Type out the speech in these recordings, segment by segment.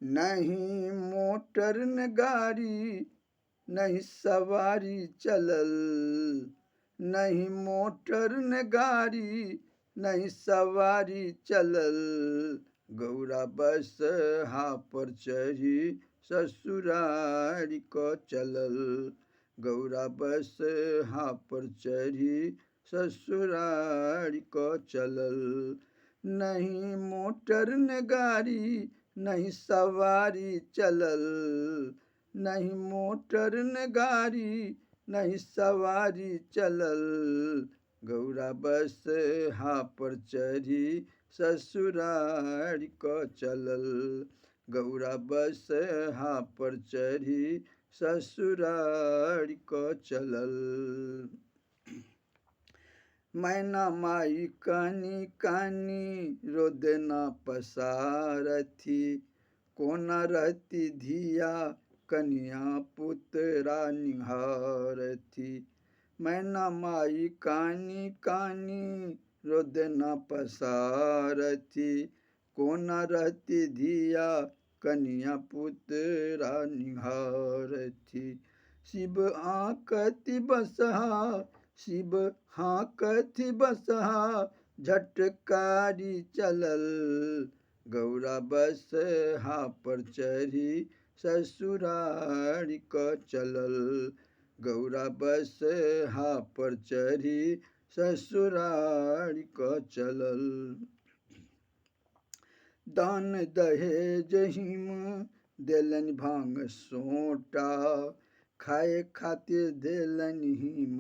नहीं मोटर न गाड़ी नहीं सवारी चलल, नहीं मोटर न गाड़ी नहीं सवारी चलल, गौरा बस हा पर चढ़ी ससुरारी क चलल, गौरा बस हा पर चढ़ी ससुरारी क चलल। नहीं मोटर न गाड़ी नहीं सवारी चलल, नहीं मोटर न गाड़ी नहीं सवारी चलल, गौरा बस हा पर चढ़ी ससुरारी क चलल, गौरा बस हा पर चढ़ी ससुरारी क चलल। मैना माई कानी कानी रोदना पसारथी, कोना रहती धिया कन्या पुतरा निहारथी। मैना माई कानी कानी रोदना पसारथी, कोना रहती धिया कन्या पुतरा निहारथी। शिव आंकति बसहा शिव हांकथि बसहा झटकारी चलल, गौरा बस हा पर चढ़ी ससुरारी क चलल, गौरा बस हा पर चढ़ी ससुरारी क चलल। दान दहेज हिम देलन भांग सोटा, खाए खातिर देलन हिम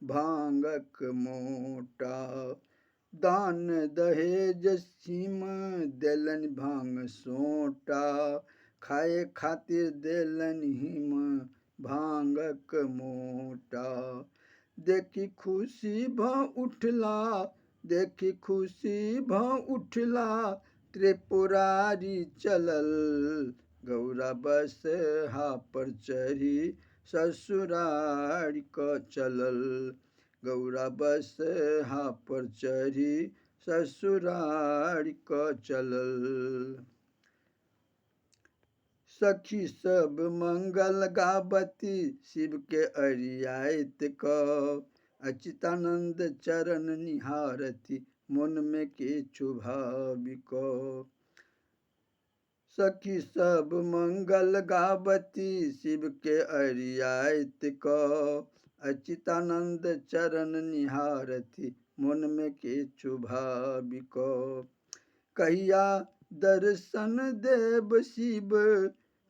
भांगक मोटा। दान दहेज हिम देलन भांग सोटा, खाए खातिर देलन हिम भांगक मोटा। देखी खुशी भ उठला देखी खुशी भ उठला त्रिपुरारी चलल, गौरा बस हा पर चढ़ी ससुरारी क चलल, गौरा बस हा पर चढ़ी ससुरारी क चलल। सखी सब मंगल गावती शिव के अरियात क, अच्युतानंद चरण निहारती मन में किछु भाविक। सखी सब मंगल गावती शिव के अरियात क, अच्युतानंद चरण निहारती मन में किछु भाविक। कहिया दर्शन देव शिव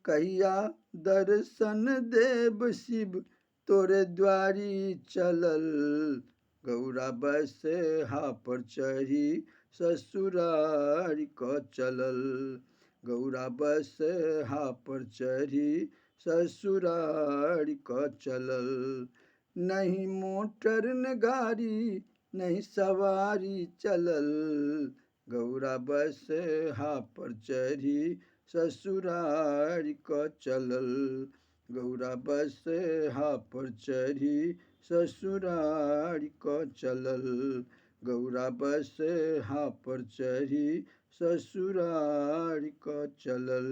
कहिया दर्शन देव शिव तोरे द्वारी चलल, गौरा बस हा पर चढ़ी ससुरारी क चलल, गौरा बस हा पर चढ़ी ससुरारी क चलल। नहीं मोटर न गाड़ी नहीं सवारी चलल, गौरा बस हा पर चढ़ी ससुरारी क चलल, गौरा बस हा पर चढ़ी ससुरारी क चलल, गौरा बस हा पर चढ़ी ससुरारी क चलल।